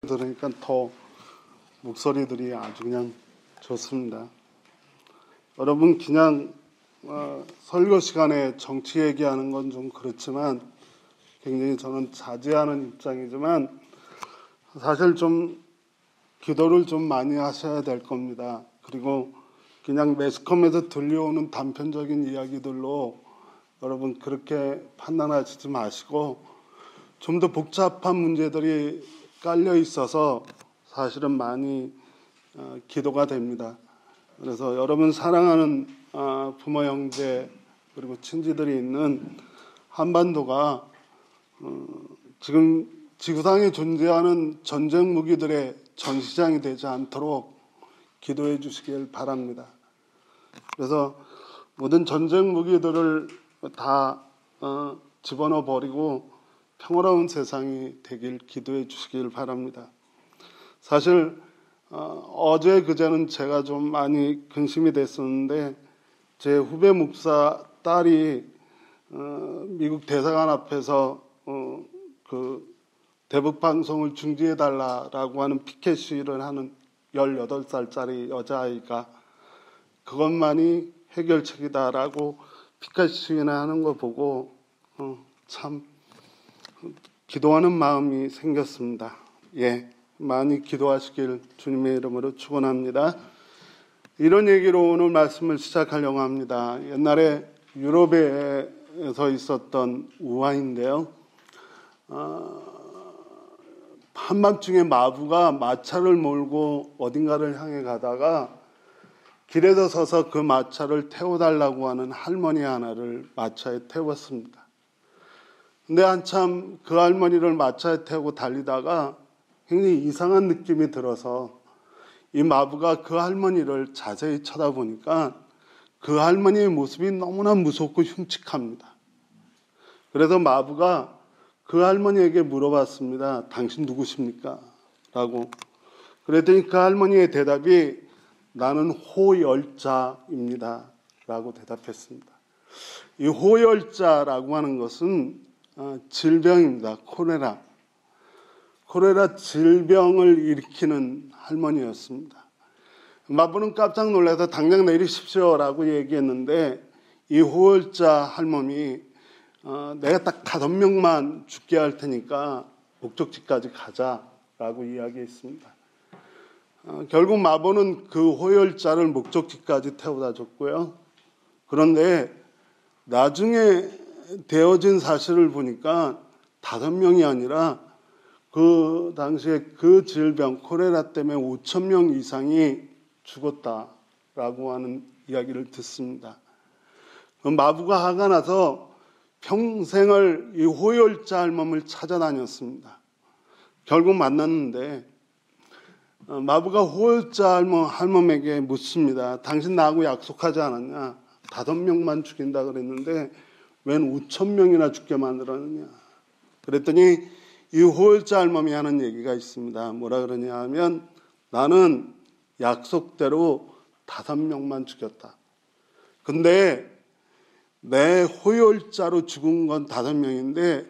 들으니까 더 목소리들이 아주 그냥 좋습니다. 여러분 그냥 설교 시간에 정치 얘기하는 건 좀 그렇지만 굉장히 저는 자제하는 입장이지만 사실 좀 기도를 좀 많이 하셔야 될 겁니다. 그리고 그냥 매스컴에서 들려오는 단편적인 이야기들로 여러분 그렇게 판단하시지 마시고 좀 더 복잡한 문제들이 깔려 있어서 사실은 많이 기도가 됩니다. 그래서 여러분 사랑하는 부모 형제 그리고 친지들이 있는 한반도가 지금 지구상에 존재하는 전쟁 무기들의 전시장이 되지 않도록 기도해 주시길 바랍니다. 그래서 모든 전쟁 무기들을 다 집어넣어 버리고 평화로운 세상이 되길 기도해 주시길 바랍니다. 사실 어제 그제는 제가 좀 많이 근심이 됐었는데 제 후배 목사 딸이 미국 대사관 앞에서 그 대북 방송을 중지해 달라라고 하는 피켓 시위를 하는 18살짜리 여자아이가 그것만이 해결책이다라고 피켓 시위를 하는 거 보고 참 기도하는 마음이 생겼습니다. 예, 많이 기도하시길 주님의 이름으로 축원합니다. 이런 얘기로 오늘 말씀을 시작하려고 합니다. 옛날에 유럽에서 있었던 우화인데요. 한밤중에 마부가 마차를 몰고 어딘가를 향해 가다가 길에서 서서 그 마차를 태워달라고 하는 할머니 하나를 마차에 태웠습니다. 근데 한참 그 할머니를 마차에 태우고 달리다가 굉장히 이상한 느낌이 들어서 이 마부가 그 할머니를 자세히 쳐다보니까 그 할머니의 모습이 너무나 무섭고 흉측합니다. 그래서 마부가 그 할머니에게 물어봤습니다. 당신 누구십니까? 라고. 그랬더니 그 할머니의 대답이 나는 호열자입니다. 라고 대답했습니다. 이 호열자라고 하는 것은 질병입니다. 콜레라 질병을 일으키는 할머니였습니다. 마부는 깜짝 놀라서 당장 내리십시오라고 얘기했는데 이 호열자 할멈이 내가 딱 5명만 죽게 할 테니까 목적지까지 가자라고 이야기했습니다. 결국 마부는 그 호열자를 목적지까지 태워다 줬고요. 그런데 나중에 되어진 사실을 보니까 5명이 아니라 그 당시에 그 질병 콜레라 때문에 5,000명 이상이 죽었다라고 하는 이야기를 듣습니다. 마부가 화가 나서 평생을 이 호열자 할멈을 찾아다녔습니다. 결국 만났는데 마부가 호열자 할멈에게 묻습니다. 당신 나하고 약속하지 않았냐? 5명만 죽인다 그랬는데 웬 5,000명이나 죽게 만들었느냐? 그랬더니 이 호열자 할멈이 하는 얘기가 있습니다. 뭐라 그러냐 하면 나는 약속대로 5명만 죽였다. 근데 내 호열자로 죽은 건 5명인데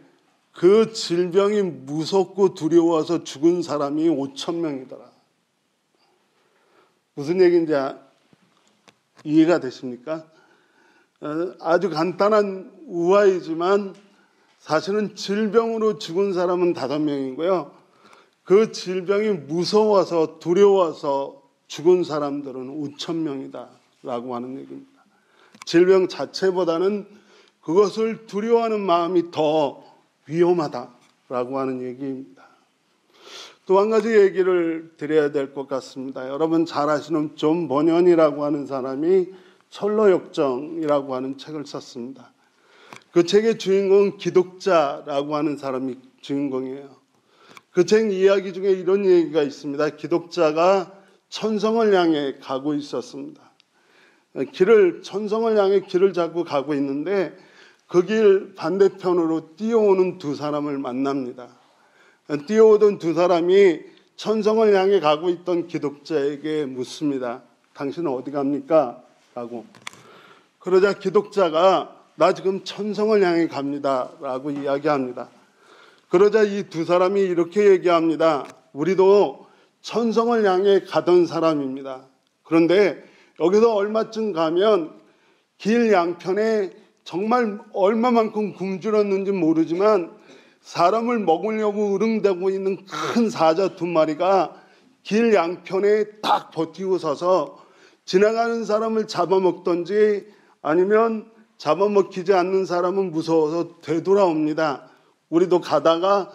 그 질병이 무섭고 두려워서 죽은 사람이 5,000명이더라. 무슨 얘기인지 이해가 되십니까? 아주 간단한 우화이지만 사실은 질병으로 죽은 사람은 5명이고요. 그 질병이 무서워서 두려워서 죽은 사람들은 5,000명이다 라고 하는 얘기입니다. 질병 자체보다는 그것을 두려워하는 마음이 더 위험하다라고 하는 얘기입니다. 또 한 가지 얘기를 드려야 될 것 같습니다. 여러분 잘 아시는 존 버년이라고 하는 사람이 철로역정이라고 하는 책을 썼습니다. 그 책의 주인공은 기독자라고 하는 사람이 주인공이에요. 그 책 이야기 중에 이런 얘기가 있습니다. 기독자가 천성을 향해 가고 있었습니다. 천성을 향해 길을 잡고 가고 있는데 그 길 반대편으로 뛰어오는 2사람을 만납니다. 뛰어오던 2사람이 천성을 향해 가고 있던 기독자에게 묻습니다. 당신은 어디 갑니까? 라고. 그러자 기독자가 나 지금 천성을 향해 갑니다. 라고 이야기합니다. 그러자 이 2사람이 이렇게 얘기합니다. 우리도 천성을 향해 가던 사람입니다. 그런데 여기서 얼마쯤 가면 길 양편에 정말 얼마만큼 굶주렸는지 모르지만 사람을 먹으려고 으릉대고 있는 큰 사자 두 마리가 길 양편에 딱 버티고 서서 지나가는 사람을 잡아먹던지 아니면 잡아먹히지 않는 사람은 무서워서 되돌아옵니다. 우리도 가다가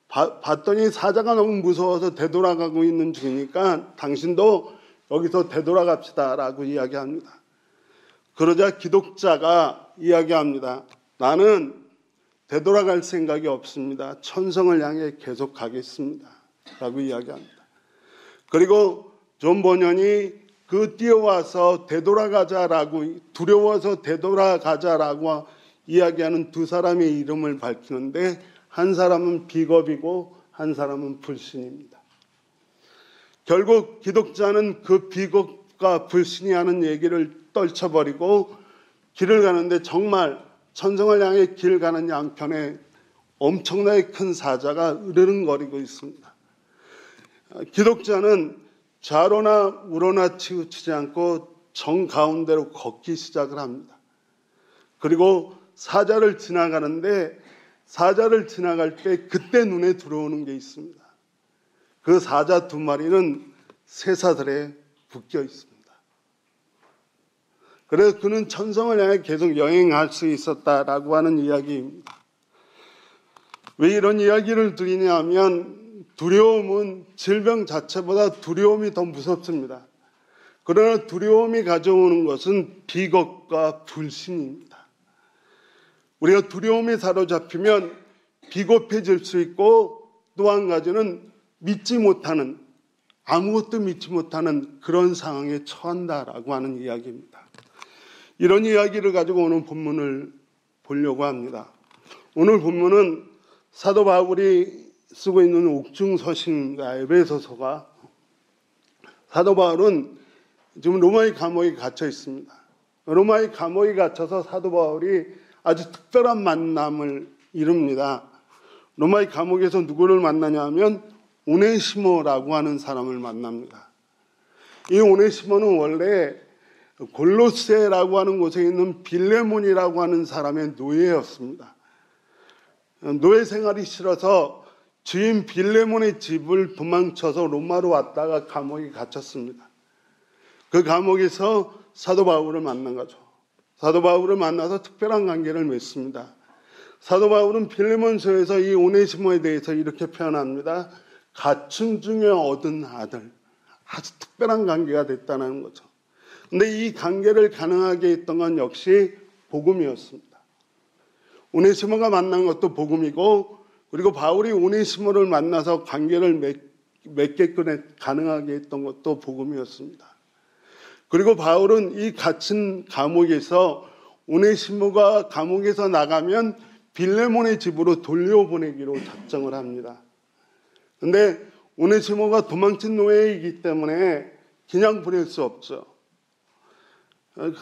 봤더니 사자가 너무 무서워서 되돌아가고 있는 중이니까 당신도 여기서 되돌아갑시다 라고 이야기합니다. 그러자 기독자가 이야기합니다. 나는 되돌아갈 생각이 없습니다. 천성을 향해 계속 가겠습니다 라고 이야기합니다. 그리고 존 버년이 그 뛰어와서 되돌아가자라고, 두려워서 되돌아가자라고 이야기하는 두 사람의 이름을 밝히는데 한 사람은 비겁이고 한 사람은 불신입니다. 결국 기독자는 그 비겁과 불신이 하는 얘기를 떨쳐버리고 길을 가는데 정말 천성을 향해 길 가는 양편에 엄청나게 큰 사자가 으르렁거리고 있습니다. 기독자는 좌로나 우로나 치우치지 않고 정가운데로 걷기 시작을 합니다. 그리고 사자를 지나가는데 사자를 지나갈 때 그때 눈에 들어오는 게 있습니다. 그 사자 두 마리는 쇠사슬에 묶여 있습니다. 그래서 그는 천성을 향해 계속 여행할 수 있었다라고 하는 이야기입니다. 왜 이런 이야기를 드리냐 하면 두려움은 질병 자체보다 두려움이 더 무섭습니다. 그러나 두려움이 가져오는 것은 비겁과 불신입니다. 우리가 두려움에 사로잡히면 비겁해질 수 있고 또 한 가지는 믿지 못하는, 아무것도 믿지 못하는 그런 상황에 처한다라고 하는 이야기입니다. 이런 이야기를 가지고 오늘 본문을 보려고 합니다. 오늘 본문은 사도 바울이 쓰고 있는 옥중서신과 에베소서가, 사도 바울은 지금 로마의 감옥에 갇혀 있습니다. 로마의 감옥에 갇혀서 사도 바울이 아주 특별한 만남을 이룹니다. 로마의 감옥에서 누구를 만나냐 하면 오네시모라고 하는 사람을 만납니다. 이 오네시모는 원래 골로새라고 하는 곳에 있는 빌레몬이라고 하는 사람의 노예였습니다. 노예 생활이 싫어서 주인 빌레몬의 집을 도망쳐서 로마로 왔다가 감옥에 갇혔습니다. 그 감옥에서 사도 바울을 만난 거죠. 사도 바울을 만나서 특별한 관계를 맺습니다. 사도 바울은 빌레몬서에서 이 오네시모에 대해서 이렇게 표현합니다. 가춤 중에 얻은 아들. 아주 특별한 관계가 됐다는 거죠. 그런데 이 관계를 가능하게 했던 건 역시 복음이었습니다. 오네시모가 만난 것도 복음이고, 그리고 바울이 오네시모를 만나서 관계를 맺게끔 가능하게 했던 것도 복음이었습니다. 그리고 바울은 이 갇힌 감옥에서 오네시모가 감옥에서 나가면 빌레몬의 집으로 돌려보내기로 작정을 합니다. 그런데 오네시모가 도망친 노예이기 때문에 그냥 보낼 수 없죠.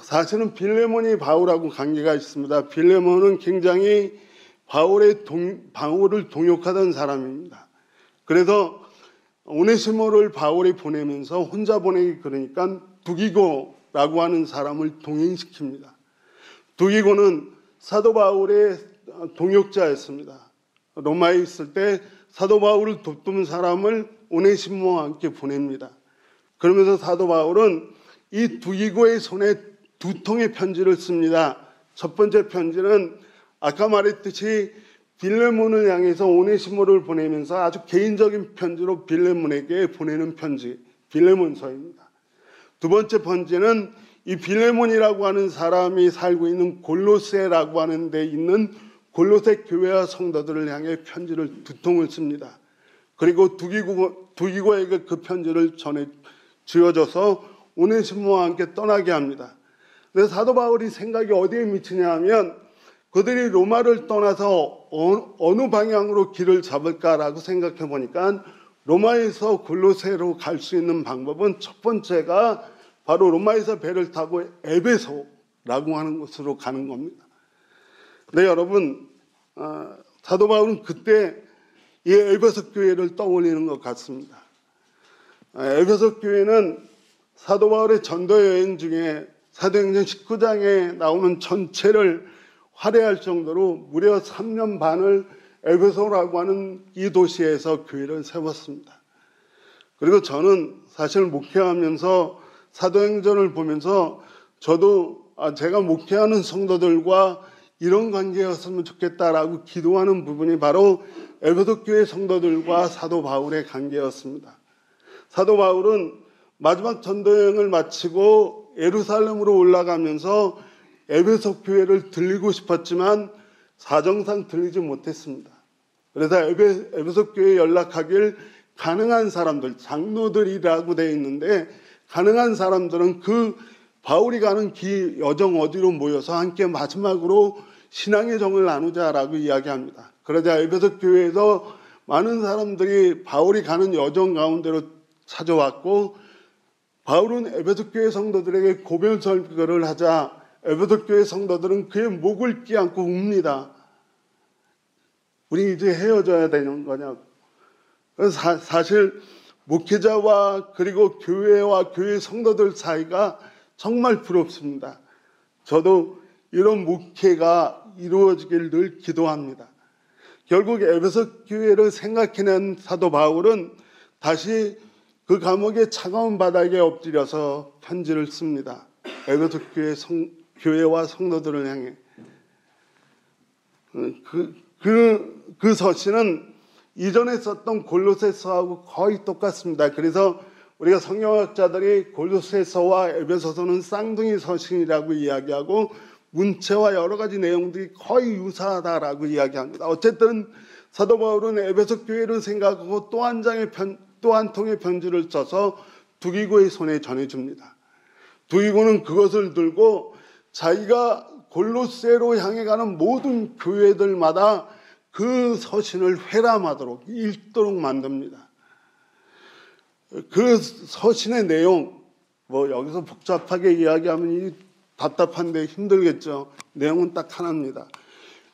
사실은 빌레몬이 바울하고 관계가 있습니다. 빌레몬은 굉장히 바울을 동역하던 사람입니다. 그래서 오네시모를 바울이 보내면서 혼자 보내기 그러니까 두기고라고 하는 사람을 동행시킵니다. 두기고는 사도 바울의 동역자였습니다. 로마에 있을 때 사도 바울을 돕던 사람을 오네시모와 함께 보냅니다. 그러면서 사도 바울은 이 두기고의 손에 두 통의 편지를 씁니다. 첫 번째 편지는 아까 말했듯이 빌레몬을 향해서 오네시모를 보내면서 아주 개인적인 편지로 빌레몬에게 보내는 편지, 빌레몬서입니다. 두 번째 편지는 이 빌레몬이라고 하는 사람이 살고 있는 골로새라고 하는 데 있는 골로새 교회와 성도들을 향해 편지를 두 통을 씁니다. 그리고 두기고에게 그 편지를 쥐어줘서 오네시모와 함께 떠나게 합니다. 그래서 사도 바울이 생각이 어디에 미치냐 하면 그들이 로마를 떠나서 어느 방향으로 길을 잡을까라고 생각해 보니까 로마에서 골로새로 갈 수 있는 방법은 첫 번째가 바로 로마에서 배를 타고 에베소라고 하는 곳으로 가는 겁니다. 네, 여러분, 사도 바울은 그때 이 에베소 교회를 떠올리는 것 같습니다. 에베소 교회는 사도 바울의 전도 여행 중에 사도행전 19장에 나오는 전체를 할애할 정도로 무려 3년 반을 에베소라고 하는 이 도시에서 교회를 세웠습니다. 그리고 저는 사실 목회하면서 사도행전을 보면서 저도 제가 목회하는 성도들과 이런 관계였으면 좋겠다라고 기도하는 부분이 바로 에베소 교회 성도들과 사도 바울의 관계였습니다. 사도 바울은 마지막 전도여행을 마치고 예루살렘으로 올라가면서 에베소 교회를 들리고 싶었지만 사정상 들리지 못했습니다. 그래서 에베소 교회에 연락하길 가능한 사람들, 장로들이라고 되어 있는데 가능한 사람들은 그 바울이 가는 길 여정 어디로 모여서 함께 마지막으로 신앙의 정을 나누자라고 이야기합니다. 그러자 에베소 교회에서 많은 사람들이 바울이 가는 여정 가운데로 찾아왔고 바울은 에베소 교회 성도들에게 고별 설교를 하자 에베소 교회 성도들은 그의 목을 끼안고 웁니다. 우리 이제 헤어져야 되는 거냐고. 그래서 사실 목회자와 그리고 교회와 교회 성도들 사이가 정말 부럽습니다. 저도 이런 목회가 이루어지길 늘 기도합니다. 결국 에베소 교회를 생각해낸 사도 바울은 다시 그 감옥의 차가운 바닥에 엎드려서 편지를 씁니다. 에베소 교회와 성도들을 향해. 그 서신은 이전에 썼던 골로새서하고 거의 똑같습니다. 그래서 우리가 성경학자들이 골로새서와 에베소서는 쌍둥이 서신이라고 이야기하고 문체와 여러 가지 내용들이 거의 유사하다라고 이야기합니다. 어쨌든 사도 바울은 에베소 교회를 생각하고 또 한 통의 편지를 써서 두기고의 손에 전해줍니다. 두기고는 그것을 들고 자기가 골로새로 향해 가는 모든 교회들마다 그 서신을 회람하도록 읽도록 만듭니다. 그 서신의 내용, 여기서 복잡하게 이야기하면 답답한데 힘들겠죠. 내용은 딱 하나입니다.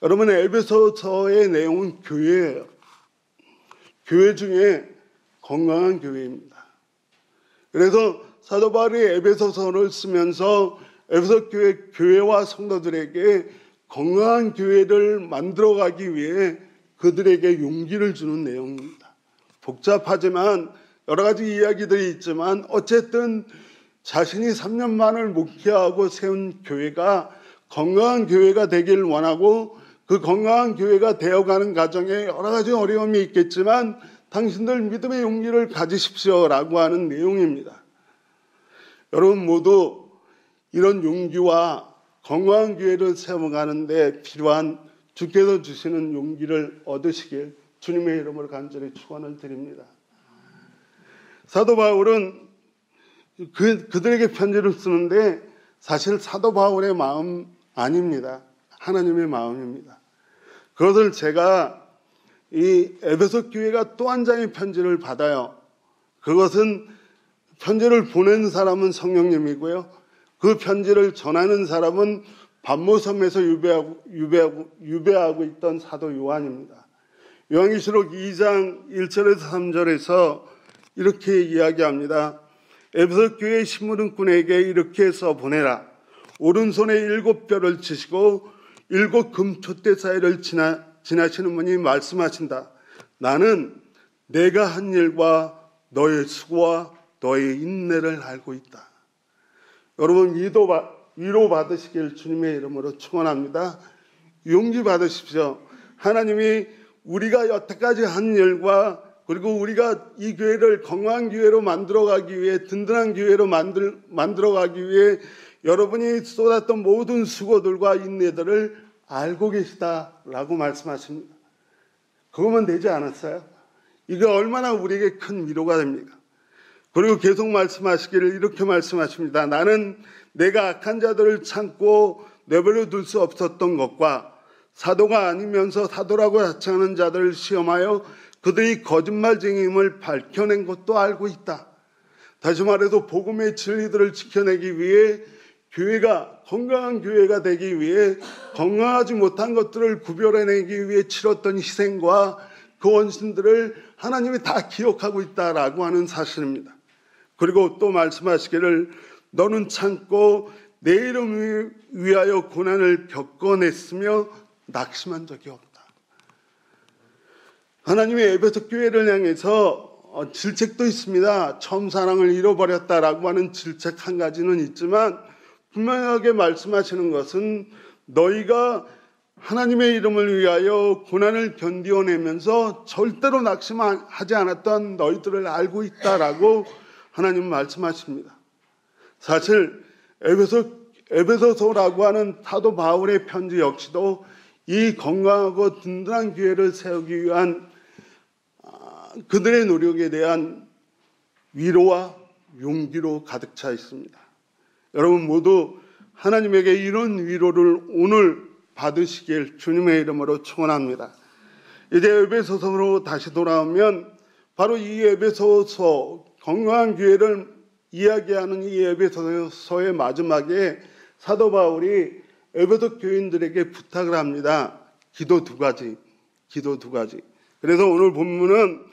여러분, 에베소서의 내용은 교회예요. 교회 중에 건강한 교회입니다. 그래서 사도 바울이 에베소서를 쓰면서 에베소 교회와 성도들에게 건강한 교회를 만들어가기 위해 그들에게 용기를 주는 내용입니다. 복잡하지만 여러 가지 이야기들이 있지만 어쨌든 자신이 3년 만을 목회하고 세운 교회가 건강한 교회가 되길 원하고 그 건강한 교회가 되어가는 과정에 여러 가지 어려움이 있겠지만 당신들 믿음의 용기를 가지십시오라고 하는 내용입니다. 여러분 모두 이런 용기와 건강한 교회를 세워가는 데 필요한 주께서 주시는 용기를 얻으시길 주님의 이름으로 간절히 축원을 드립니다. 사도 바울은 그들에게 편지를 쓰는데 사실 사도 바울의 마음 아닙니다. 하나님의 마음입니다. 그것을 제가 이 에베소 교회가 또 한 장의 편지를 받아요. 그것은 편지를 보낸 사람은 성령님이고요. 그 편지를 전하는 사람은 반모섬에서 유배하고 있던 사도 요한입니다. 요한계시록 2장 1절에서 3절에서 이렇게 이야기합니다. 에베소 교회 심부름꾼에게 이렇게 써 보내라. 오른손에 7뼈를 치시고 7 금촛대 사이를 지나시는 분이 말씀하신다. 나는 내가 한 일과 너의 수고와 너의 인내를 알고 있다. 여러분 위로 받으시길 주님의 이름으로 축원합니다. 용기 받으십시오. 하나님이 우리가 여태까지 한 일과 그리고 우리가 이 교회를 건강한 교회로 만들어가기 위해 든든한 교회로 만들어가기 위해 여러분이 쏟았던 모든 수고들과 인내들을 알고 계시다라고 말씀하십니다. 그거면 되지 않았어요? 이게 얼마나 우리에게 큰 위로가 됩니까? 그리고 계속 말씀하시기를 이렇게 말씀하십니다. 나는 내가 악한 자들을 참고 내버려 둘 수 없었던 것과 사도가 아니면서 사도라고 자칭하는 자들을 시험하여 그들이 거짓말쟁이임을 밝혀낸 것도 알고 있다. 다시 말해서 복음의 진리들을 지켜내기 위해 교회가 건강한 교회가 되기 위해 건강하지 못한 것들을 구별해내기 위해 치렀던 희생과 그 원수들을 하나님이 다 기억하고 있다라고 하는 사실입니다. 그리고 또 말씀하시기를 너는 참고 내 이름을 위하여 고난을 겪어냈으며 낙심한 적이 없다. 하나님이 에베소 교회를 향해서 질책도 있습니다. 처음 사랑을 잃어버렸다라고 하는 질책 한 가지는 있지만 분명하게 말씀하시는 것은 너희가 하나님의 이름을 위하여 고난을 견디어내면서 절대로 낙심하지 않았던 너희들을 알고 있다라고 하나님 말씀하십니다. 사실 에베소서라고 하는 사도 바울의 편지 역시도 이 건강하고 든든한 교회를 세우기 위한 그들의 노력에 대한 위로와 용기로 가득 차 있습니다. 여러분 모두 하나님에게 이런 위로를 오늘 받으시길 주님의 이름으로 축원합니다. 이제 에베소서로 다시 돌아오면 바로 이 에베소서 건강한 교회를 이야기하는 이 에베소서의 마지막에 사도 바울이 에베소 교인들에게 부탁을 합니다. 기도 두 가지. 그래서 오늘 본문은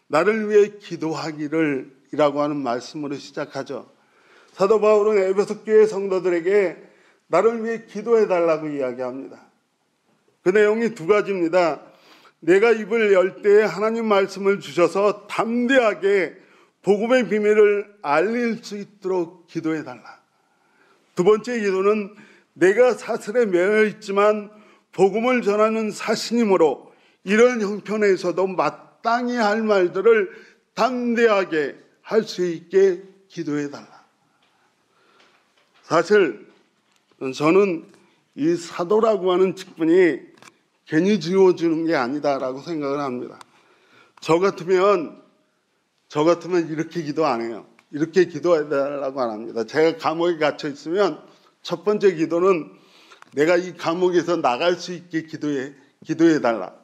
나를 위해 기도하기를 이라고 하는 말씀으로 시작하죠. 사도 바울은 에베소 교회 성도들에게 나를 위해 기도해달라고 이야기합니다. 그 내용이 두 가지입니다. 내가 입을 열 때에 하나님 말씀을 주셔서 담대하게 복음의 비밀을 알릴 수 있도록 기도해달라. 두 번째 기도는 내가 사슬에 매여 있지만 복음을 전하는 사신이므로 이런 형편에서도 마땅히 할 말들을 담대하게 할 수 있게 기도해달라. 사실 저는 이 사도라고 하는 직분이 괜히 지어주는 게 아니다라고 생각을 합니다. 저 같으면 이렇게 기도 안 해요. 이렇게 기도해달라고 안 합니다. 제가 감옥에 갇혀 있으면 첫 번째 기도는 내가 이 감옥에서 나갈 수 있게 기도해달라.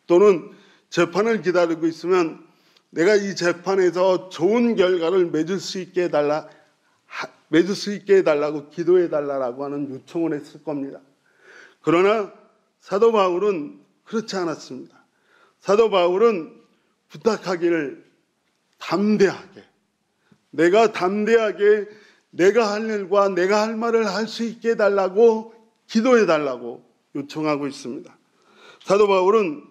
또는 재판을 기다리고 있으면 내가 이 재판에서 좋은 결과를 맺을 수 있게 해달라고 기도해달라고 하는 요청을 했을 겁니다. 그러나 사도 바울은 그렇지 않았습니다. 사도 바울은 부탁하기를 담대하게, 내가 담대하게 내가 할 일과 내가 할 말을 할 수 있게 해달라고 기도해달라고 요청하고 있습니다. 사도 바울은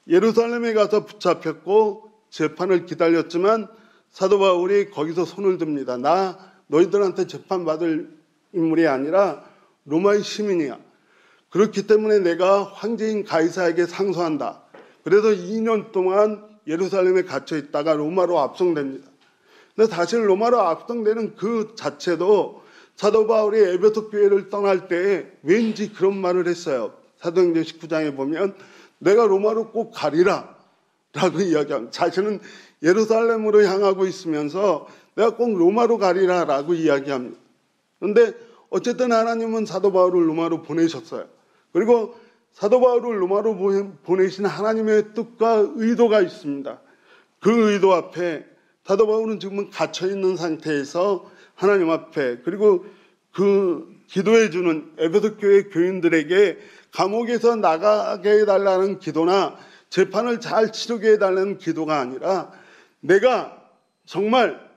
예루살렘에 가서 붙잡혔고 재판을 기다렸지만 사도 바울이 거기서 손을 듭니다. 나 너희들한테 재판받을 인물이 아니라 로마의 시민이야. 그렇기 때문에 내가 황제인 가이사에게 상소한다. 그래서 2년 동안 예루살렘에 갇혀 있다가 로마로 압송됩니다. 근데 사실 로마로 압송되는 그 자체도 사도 바울이 에베소 교회를 떠날 때 왠지 그런 말을 했어요. 사도행전 19장에 보면 내가 로마로 꼭 가리라 라고 이야기합니다. 자신은 예루살렘으로 향하고 있으면서 내가 꼭 로마로 가리라 라고 이야기합니다. 그런데 어쨌든 하나님은 사도 바울을 로마로 보내셨어요. 그리고 사도 바울을 로마로 보내신 하나님의 뜻과 의도가 있습니다. 그 의도 앞에 사도 바울은 지금은 갇혀있는 상태에서 하나님 앞에 그리고 그 기도해주는 에베소 교회 교인들에게 감옥에서 나가게 해달라는 기도나 재판을 잘 치르게 해달라는 기도가 아니라 내가 정말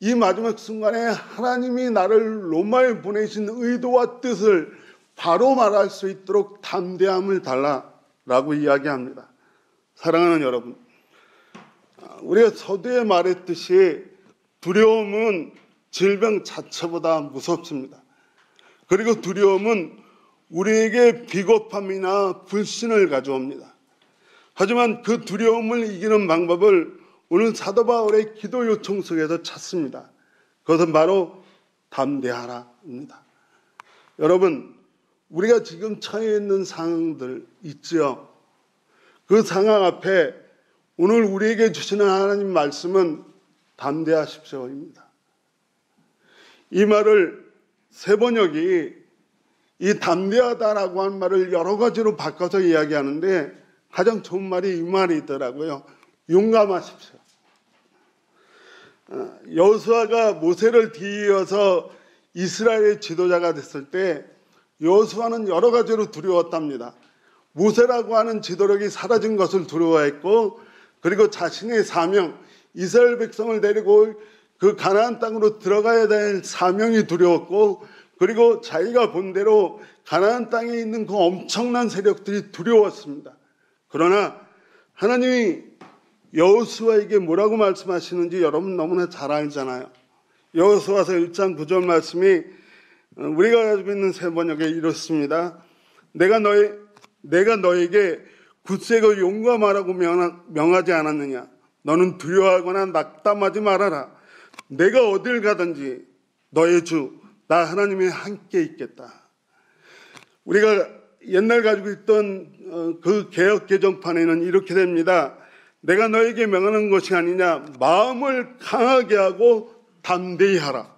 이 마지막 순간에 하나님이 나를 로마에 보내신 의도와 뜻을 바로 말할 수 있도록 담대함을 달라라고 이야기합니다. 사랑하는 여러분, 우리가 서두에 말했듯이 두려움은 질병 자체보다 무섭습니다. 그리고 두려움은 우리에게 비겁함이나 불신을 가져옵니다. 하지만 그 두려움을 이기는 방법을 오늘 사도 바울의 기도 요청 속에서 찾습니다. 그것은 바로 담대하라입니다. 여러분, 우리가 지금 처해 있는 상황들 있지요. 그 상황 앞에 오늘 우리에게 주시는 하나님 말씀은 담대하십시오입니다. 이 말을 세번역이 이 담대하다라고 한 말을 여러 가지로 바꿔서 이야기하는데 가장 좋은 말이 이 말이더라고요. 용감하십시오. 여호수아가 모세를 뒤이어서 이스라엘의 지도자가 됐을 때 여호수아는 여러 가지로 두려웠답니다. 모세라고 하는 지도력이 사라진 것을 두려워했고, 그리고 자신의 사명, 이스라엘 백성을 데리고 그 가나안 땅으로 들어가야 될 사명이 두려웠고, 그리고 자기가 본 대로 가나안 땅에 있는 그 엄청난 세력들이 두려웠습니다. 그러나 하나님이 여호수아에게 뭐라고 말씀하시는지 여러분 너무나 잘 알잖아요. 여호수아서 1장 9절 말씀이 우리가 가지고 있는 새 번역에 이렇습니다. 내가 너에게 굳세고 용감하라고 명하지 않았느냐? 너는 두려워하거나 낙담하지 말아라. 내가 어딜 가든지 너의 주 나 하나님이 함께 있겠다. 우리가 옛날 가지고 있던 그 개역 개정판에는 이렇게 됩니다. 내가 너에게 명하는 것이 아니냐? 마음을 강하게 하고 담대히 하라.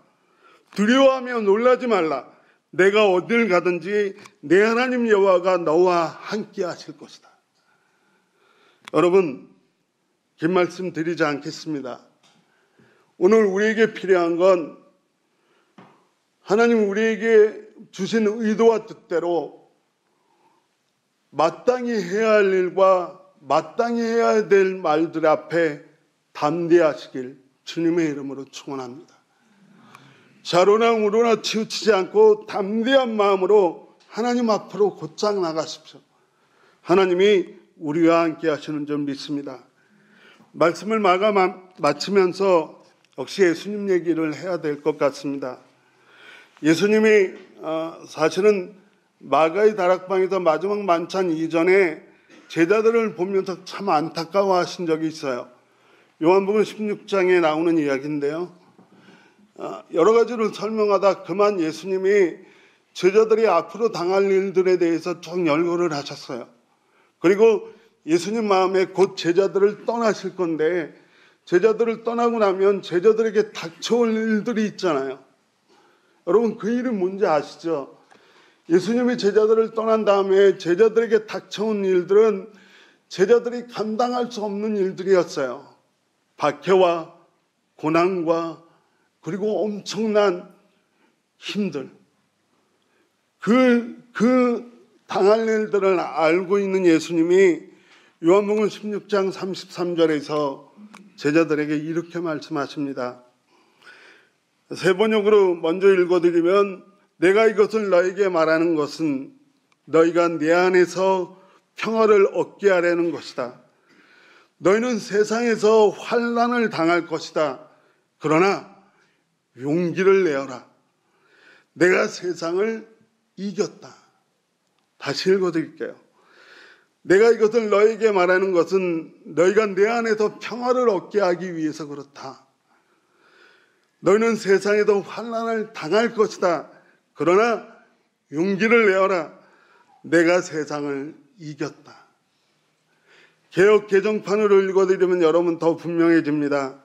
두려워하며 놀라지 말라. 내가 어딜 가든지 내 하나님 여호와가 너와 함께 하실 것이다. 여러분, 긴 말씀 드리지 않겠습니다. 오늘 우리에게 필요한 건 하나님 우리에게 주신 의도와 뜻대로 마땅히 해야 할 일과 마땅히 해야 될 말들 앞에 담대하시길 주님의 이름으로 축원합니다. 좌로나 우로나 치우치지 않고 담대한 마음으로 하나님 앞으로 곧장 나가십시오. 하나님이 우리와 함께 하시는 줄 믿습니다. 말씀을 마치면서 역시 예수님 얘기를 해야 될 것 같습니다. 예수님이 사실은 마가의 다락방에서 마지막 만찬 이전에 제자들을 보면서 참 안타까워하신 적이 있어요. 요한복음 16장에 나오는 이야기인데요. 여러 가지를 설명하다 그만 예수님이 제자들이 앞으로 당할 일들에 대해서 쭉 열거를 하셨어요. 그리고 예수님 마음에 곧 제자들을 떠나실 건데, 제자들을 떠나고 나면 제자들에게 닥쳐올 일들이 있잖아요. 여러분, 그 일은 뭔지 아시죠? 예수님이 제자들을 떠난 다음에 제자들에게 닥쳐온 일들은 제자들이 감당할 수 없는 일들이었어요. 박해와 고난과 그리고 엄청난 힘들. 그 당할 일들을 알고 있는 예수님이 요한복음 16장 33절에서 제자들에게 이렇게 말씀하십니다. 새 번역으로 먼저 읽어드리면, 내가 이것을 너에게 말하는 것은 너희가 내 안에서 평화를 얻게 하려는 것이다. 너희는 세상에서 환난을 당할 것이다. 그러나 용기를 내어라. 내가 세상을 이겼다. 다시 읽어드릴게요. 내가 이것을 너에게 말하는 것은 너희가 내 안에서 평화를 얻게 하기 위해서 그렇다. 너희는 세상에도 환난을 당할 것이다. 그러나 용기를 내어라. 내가 세상을 이겼다. 개역 개정판으로 읽어드리면 여러분 더 분명해집니다.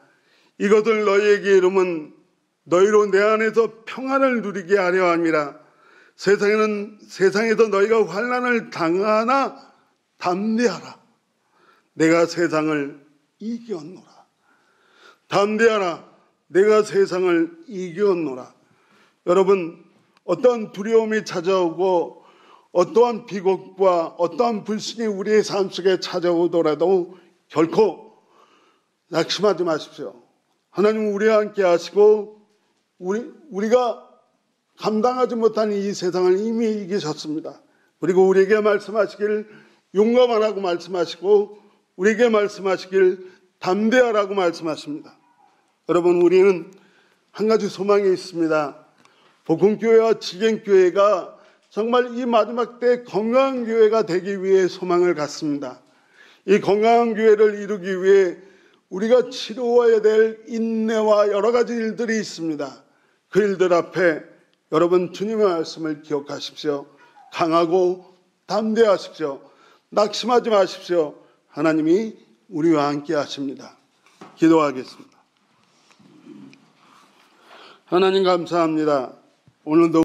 이것을 너희에게 이름은 너희로 내 안에서 평안을 누리게 하려 함이라. 세상에서 너희가 환난을 당하나 담대하라. 내가 세상을 이겼노라. 담대하라. 내가 세상을 이겼노라. 여러분, 어떠한 두려움이 찾아오고 어떠한 비극과 어떠한 불신이 우리의 삶 속에 찾아오더라도 결코 낙심하지 마십시오. 하나님은 우리와 함께 하시고 우리가 감당하지 못한 이 세상을 이미 이기셨습니다. 그리고 우리에게 말씀하시길 용감하라고 말씀하시고 우리에게 말씀하시길 담대하라고 말씀하십니다. 여러분, 우리는 한 가지 소망이 있습니다. 복음교회와 지갱교회가 정말 이 마지막 때 건강한 교회가 되기 위해 소망을 갖습니다. 이 건강한 교회를 이루기 위해 우리가 치루어야 될 인내와 여러 가지 일들이 있습니다. 그 일들 앞에 여러분 주님의 말씀을 기억하십시오. 강하고 담대하십시오. 낙심하지 마십시오. 하나님이 우리와 함께 하십니다. 기도하겠습니다. 하나님 감사합니다. 오늘도